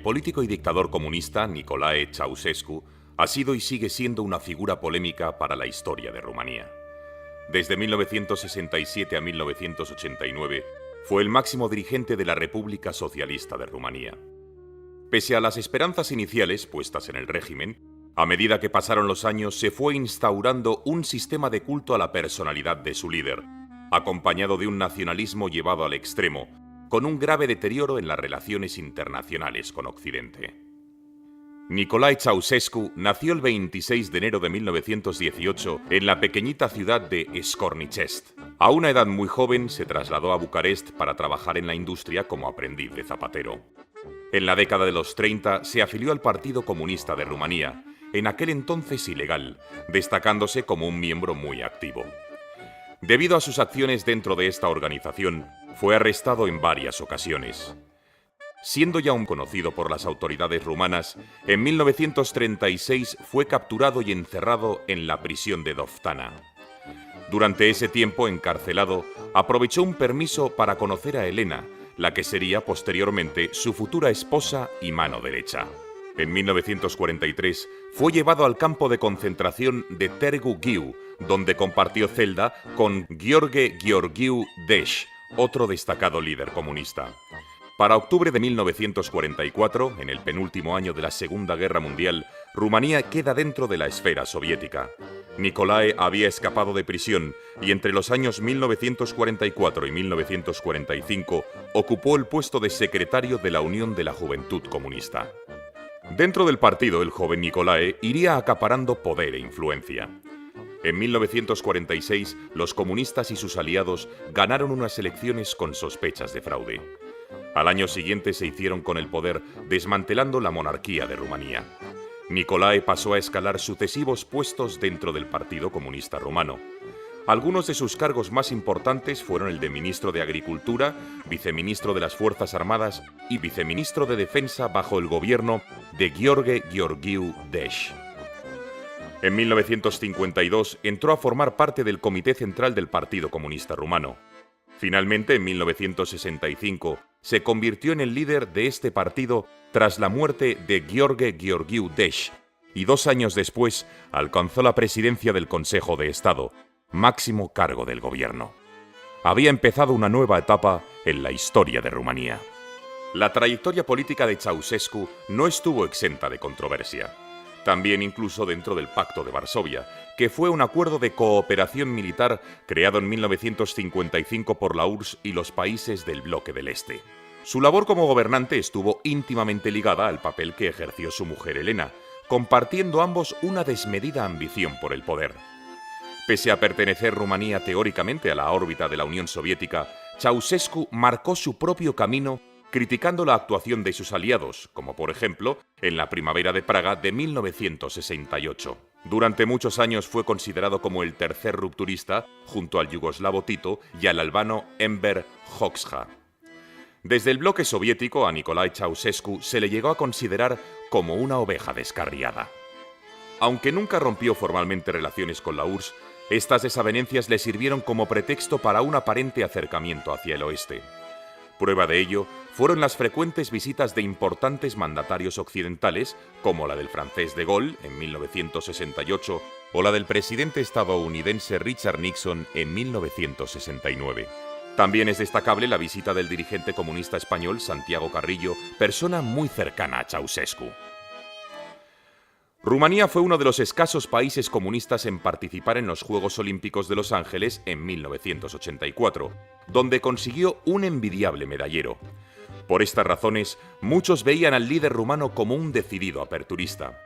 El político y dictador comunista Nicolae Ceausescu ha sido y sigue siendo una figura polémica para la historia de Rumanía. Desde 1967 a 1989 fue el máximo dirigente de la República Socialista de Rumanía. Pese a las esperanzas iniciales puestas en el régimen, a medida que pasaron los años se fue instaurando un sistema de culto a la personalidad de su líder, acompañado de un nacionalismo llevado al extremo, con un grave deterioro en las relaciones internacionales con Occidente. Nicolae Ceausescu nació el 26 de enero de 1918 en la pequeñita ciudad de Scornicest. A una edad muy joven se trasladó a Bucarest para trabajar en la industria como aprendiz de zapatero. En la década de los 30 se afilió al Partido Comunista de Rumanía, en aquel entonces ilegal, destacándose como un miembro muy activo. Debido a sus acciones dentro de esta organización, fue arrestado en varias ocasiones. Siendo ya un conocido por las autoridades rumanas, en 1936 fue capturado y encerrado en la prisión de Dovtana. Durante ese tiempo encarcelado, aprovechó un permiso para conocer a Elena, la que sería posteriormente su futura esposa y mano derecha. En 1943 fue llevado al campo de concentración de Târgu Jiu, donde compartió celda con Gheorghe Gheorghiu Dej, otro destacado líder comunista. Para octubre de 1944, en el penúltimo año de la Segunda Guerra Mundial, Rumanía queda dentro de la esfera soviética. Nicolae había escapado de prisión y entre los años 1944 y 1945 ocupó el puesto de secretario de la Unión de la Juventud Comunista. Dentro del partido, el joven Nicolae iría acaparando poder e influencia. En 1946, los comunistas y sus aliados ganaron unas elecciones con sospechas de fraude. Al año siguiente se hicieron con el poder, desmantelando la monarquía de Rumanía. Nicolae pasó a escalar sucesivos puestos dentro del Partido Comunista Rumano. Algunos de sus cargos más importantes fueron el de ministro de Agricultura, viceministro de las Fuerzas Armadas y viceministro de Defensa bajo el gobierno de Gheorghe Gheorghiu Dej. En 1952 entró a formar parte del Comité Central del Partido Comunista Rumano. Finalmente, en 1965, se convirtió en el líder de este partido tras la muerte de Gheorghe Gheorghiu Dej y 2 años después alcanzó la presidencia del Consejo de Estado, máximo cargo del gobierno. Había empezado una nueva etapa en la historia de Rumanía. La trayectoria política de Ceausescu no estuvo exenta de controversia. También incluso dentro del Pacto de Varsovia, que fue un acuerdo de cooperación militar creado en 1955 por la URSS y los países del bloque del Este. Su labor como gobernante estuvo íntimamente ligada al papel que ejerció su mujer Elena, compartiendo ambos una desmedida ambición por el poder. Pese a pertenecer Rumanía teóricamente a la órbita de la Unión Soviética, Ceausescu marcó su propio camino criticando la actuación de sus aliados, como por ejemplo en la Primavera de Praga de 1968. Durante muchos años fue considerado como el tercer rupturista, junto al yugoslavo Tito y al albano Enver Hoxha. Desde el bloque soviético a Nicolae Ceausescu se le llegó a considerar como una oveja descarriada. Aunque nunca rompió formalmente relaciones con la URSS, estas desavenencias le sirvieron como pretexto para un aparente acercamiento hacia el oeste. Prueba de ello fueron las frecuentes visitas de importantes mandatarios occidentales, como la del francés de Gaulle en 1968 o la del presidente estadounidense Richard Nixon en 1969. También es destacable la visita del dirigente comunista español Santiago Carrillo, persona muy cercana a Ceausescu. Rumanía fue uno de los escasos países comunistas en participar en los Juegos Olímpicos de Los Ángeles en 1984, donde consiguió un envidiable medallero. Por estas razones, muchos veían al líder rumano como un decidido aperturista.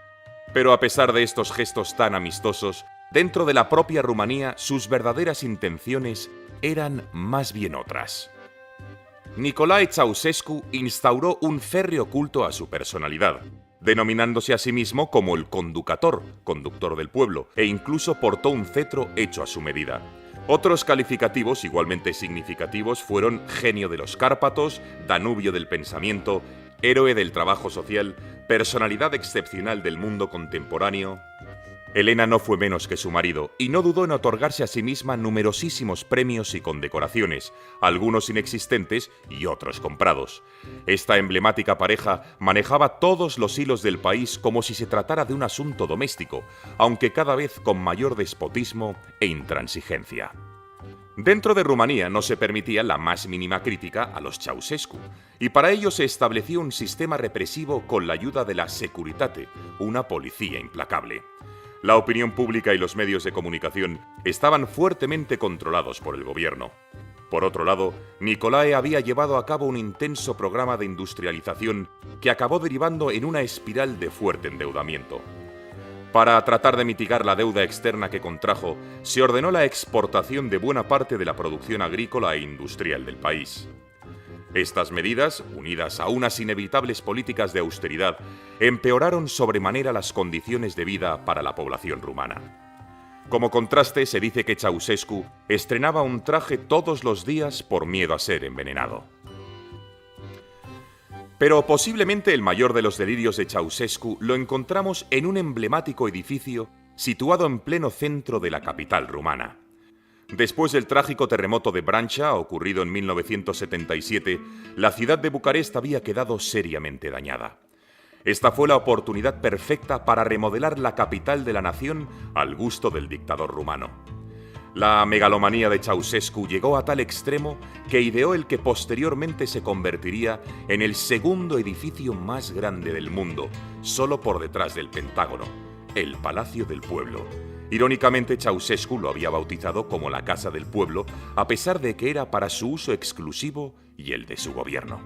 Pero a pesar de estos gestos tan amistosos, dentro de la propia Rumanía sus verdaderas intenciones eran más bien otras. Nicolae Ceausescu instauró un férreo culto a su personalidad, denominándose a sí mismo como el conductor, conductor del pueblo, e incluso portó un cetro hecho a su medida. Otros calificativos igualmente significativos fueron genio de los Cárpatos, Danubio del pensamiento, héroe del trabajo social, personalidad excepcional del mundo contemporáneo. Elena no fue menos que su marido y no dudó en otorgarse a sí misma numerosísimos premios y condecoraciones, algunos inexistentes y otros comprados. Esta emblemática pareja manejaba todos los hilos del país como si se tratara de un asunto doméstico, aunque cada vez con mayor despotismo e intransigencia. Dentro de Rumanía no se permitía la más mínima crítica a los Ceausescu, y para ello se estableció un sistema represivo con la ayuda de la Securitate, una policía implacable. La opinión pública y los medios de comunicación estaban fuertemente controlados por el gobierno. Por otro lado, Nicolae había llevado a cabo un intenso programa de industrialización que acabó derivando en una espiral de fuerte endeudamiento. Para tratar de mitigar la deuda externa que contrajo, se ordenó la exportación de buena parte de la producción agrícola e industrial del país. Estas medidas, unidas a unas inevitables políticas de austeridad, empeoraron sobremanera las condiciones de vida para la población rumana. Como contraste, se dice que Ceausescu estrenaba un traje todos los días por miedo a ser envenenado. Pero posiblemente el mayor de los delirios de Ceausescu lo encontramos en un emblemático edificio situado en pleno centro de la capital rumana. Después del trágico terremoto de Brancha, ocurrido en 1977, la ciudad de Bucarest había quedado seriamente dañada. Esta fue la oportunidad perfecta para remodelar la capital de la nación al gusto del dictador rumano. La megalomanía de Ceausescu llegó a tal extremo que ideó el que posteriormente se convertiría en el segundo edificio más grande del mundo, solo por detrás del Pentágono, el Palacio del Pueblo. Irónicamente, Ceausescu lo había bautizado como la Casa del Pueblo, a pesar de que era para su uso exclusivo y el de su gobierno.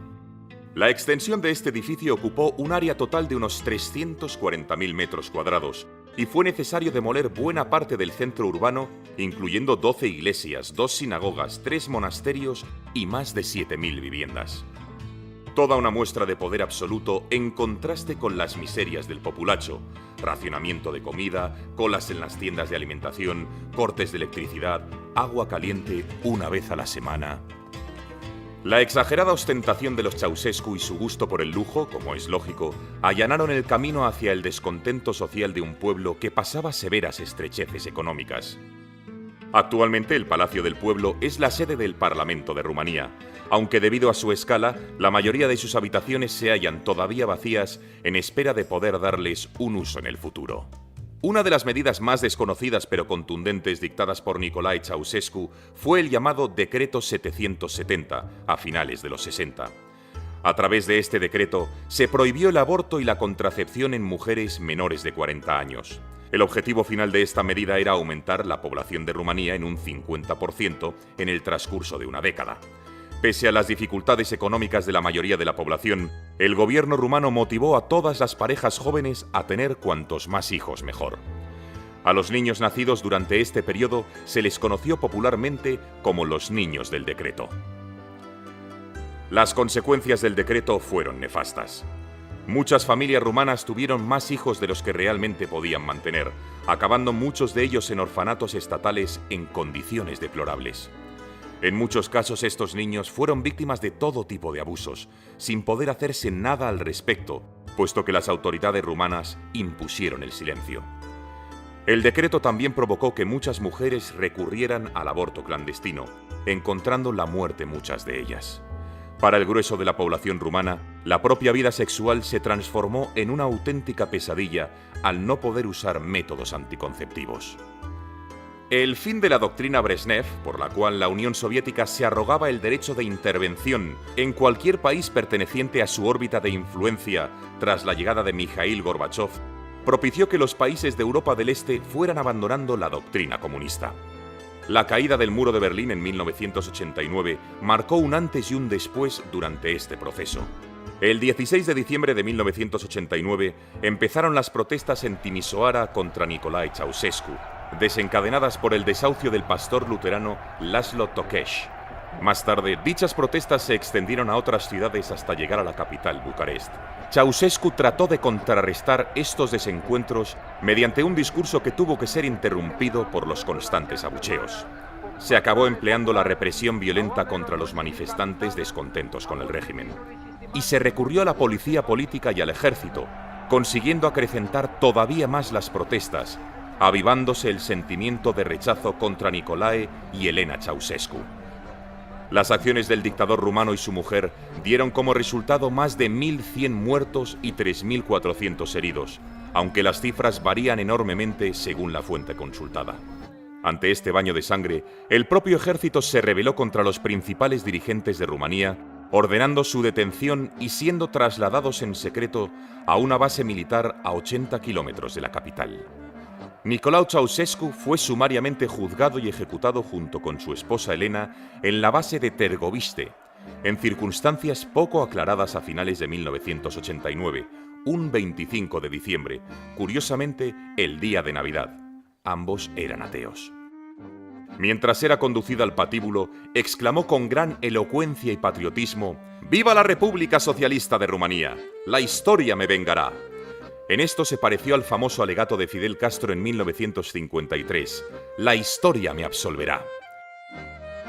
La extensión de este edificio ocupó un área total de unos 340.000 metros cuadrados y fue necesario demoler buena parte del centro urbano, incluyendo 12 iglesias, 2 sinagogas, 3 monasterios y más de 7.000 viviendas. Toda una muestra de poder absoluto en contraste con las miserias del populacho: racionamiento de comida, colas en las tiendas de alimentación, cortes de electricidad, agua caliente una vez a la semana. La exagerada ostentación de los Ceausescu y su gusto por el lujo, como es lógico, allanaron el camino hacia el descontento social de un pueblo que pasaba severas estrecheces económicas. Actualmente el Palacio del Pueblo es la sede del Parlamento de Rumanía, aunque debido a su escala, la mayoría de sus habitaciones se hallan todavía vacías en espera de poder darles un uso en el futuro. Una de las medidas más desconocidas pero contundentes dictadas por Nicolae Ceausescu fue el llamado Decreto 770, a finales de los 60. A través de este decreto, se prohibió el aborto y la contracepción en mujeres menores de 40 años. El objetivo final de esta medida era aumentar la población de Rumanía en un 50% en el transcurso de una década. Pese a las dificultades económicas de la mayoría de la población, el gobierno rumano motivó a todas las parejas jóvenes a tener cuantos más hijos mejor. A los niños nacidos durante este periodo se les conoció popularmente como los niños del decreto. Las consecuencias del decreto fueron nefastas. Muchas familias rumanas tuvieron más hijos de los que realmente podían mantener, acabando muchos de ellos en orfanatos estatales en condiciones deplorables. En muchos casos estos niños fueron víctimas de todo tipo de abusos, sin poder hacerse nada al respecto, puesto que las autoridades rumanas impusieron el silencio. El decreto también provocó que muchas mujeres recurrieran al aborto clandestino, encontrando la muerte muchas de ellas. Para el grueso de la población rumana, la propia vida sexual se transformó en una auténtica pesadilla al no poder usar métodos anticonceptivos. El fin de la doctrina Brezhnev, por la cual la Unión Soviética se arrogaba el derecho de intervención en cualquier país perteneciente a su órbita de influencia tras la llegada de Mikhail Gorbachov, propició que los países de Europa del Este fueran abandonando la doctrina comunista. La caída del muro de Berlín en 1989 marcó un antes y un después durante este proceso. El 16 de diciembre de 1989 empezaron las protestas en Timișoara contra Nicolae Ceausescu, desencadenadas por el desahucio del pastor luterano Laszlo Tokes. Más tarde, dichas protestas se extendieron a otras ciudades hasta llegar a la capital, Bucarest. Ceausescu trató de contrarrestar estos desencuentros mediante un discurso que tuvo que ser interrumpido por los constantes abucheos. Se acabó empleando la represión violenta contra los manifestantes descontentos con el régimen. Y se recurrió a la policía política y al ejército, consiguiendo acrecentar todavía más las protestas, avivándose el sentimiento de rechazo contra Nicolae y Elena Ceausescu. Las acciones del dictador rumano y su mujer dieron como resultado más de 1.100 muertos y 3.400 heridos, aunque las cifras varían enormemente según la fuente consultada. Ante este baño de sangre, el propio ejército se rebeló contra los principales dirigentes de Rumanía, ordenando su detención y siendo trasladados en secreto a una base militar a 80 kilómetros de la capital. Nicolae Ceausescu fue sumariamente juzgado y ejecutado junto con su esposa Elena en la base de Târgoviște, en circunstancias poco aclaradas a finales de 1989, un 25 de diciembre, curiosamente el día de Navidad. Ambos eran ateos. Mientras era conducida al patíbulo, exclamó con gran elocuencia y patriotismo: «¡Viva la República Socialista de Rumanía! ¡La historia me vengará!». En esto se pareció al famoso alegato de Fidel Castro en 1953: «La historia me absolverá».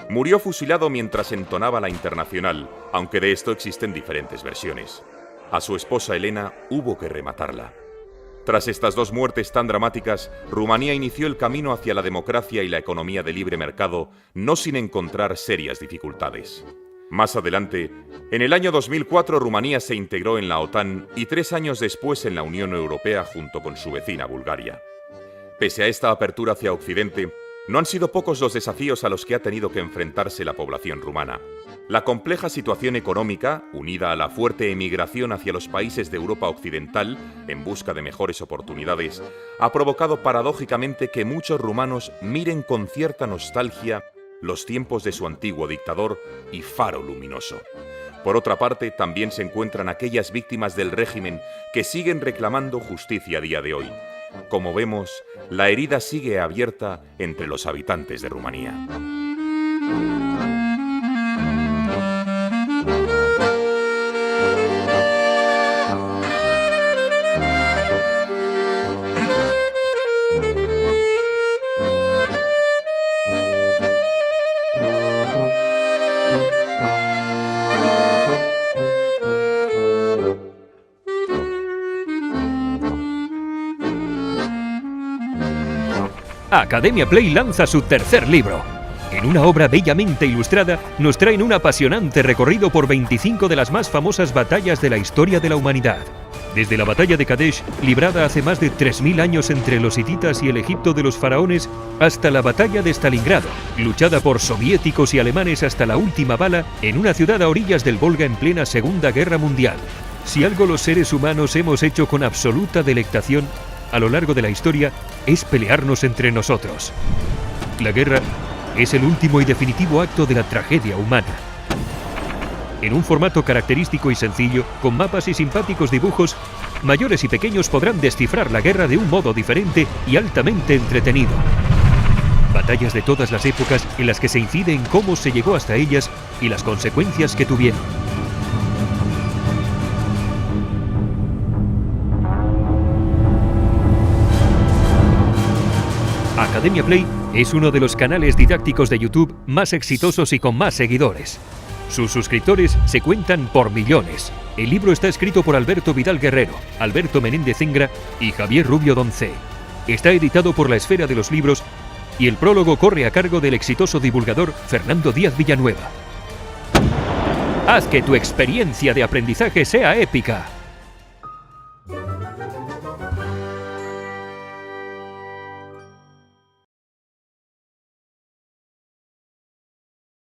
Murió fusilado mientras entonaba la Internacional, aunque de esto existen diferentes versiones. A su esposa Elena hubo que rematarla. Tras estas dos muertes tan dramáticas, Rumanía inició el camino hacia la democracia y la economía de libre mercado, no sin encontrar serias dificultades. Más adelante, en el año 2004, Rumanía se integró en la OTAN y 3 años después en la Unión Europea junto con su vecina Bulgaria. Pese a esta apertura hacia Occidente, no han sido pocos los desafíos a los que ha tenido que enfrentarse la población rumana. La compleja situación económica, unida a la fuerte emigración hacia los países de Europa Occidental en busca de mejores oportunidades, ha provocado paradójicamente que muchos rumanos miren con cierta nostalgia los tiempos de su antiguo dictador y faro luminoso. Por otra parte, también se encuentran aquellas víctimas del régimen que siguen reclamando justicia a día de hoy. Como vemos, la herida sigue abierta entre los habitantes de Rumanía. Academia Play lanza su tercer libro. En una obra bellamente ilustrada, nos traen un apasionante recorrido por 25 de las más famosas batallas de la historia de la humanidad. Desde la batalla de Kadesh, librada hace más de 3000 años entre los hititas y el Egipto de los faraones, hasta la batalla de Stalingrado, luchada por soviéticos y alemanes hasta la última bala en una ciudad a orillas del Volga en plena Segunda Guerra Mundial. Si algo los seres humanos hemos hecho con absoluta delectación a lo largo de la historia, es pelearnos entre nosotros. La guerra es el último y definitivo acto de la tragedia humana. En un formato característico y sencillo, con mapas y simpáticos dibujos, mayores y pequeños podrán descifrar la guerra de un modo diferente y altamente entretenido. Batallas de todas las épocas en las que se incide en cómo se llegó hasta ellas y las consecuencias que tuvieron. Academia Play es uno de los canales didácticos de YouTube más exitosos y con más seguidores. Sus suscriptores se cuentan por millones. El libro está escrito por Alberto Vidal Guerrero, Alberto Menéndez Ingra y Javier Rubio Doncé. Está editado por La Esfera de los Libros y el prólogo corre a cargo del exitoso divulgador Fernando Díaz Villanueva. Haz que tu experiencia de aprendizaje sea épica.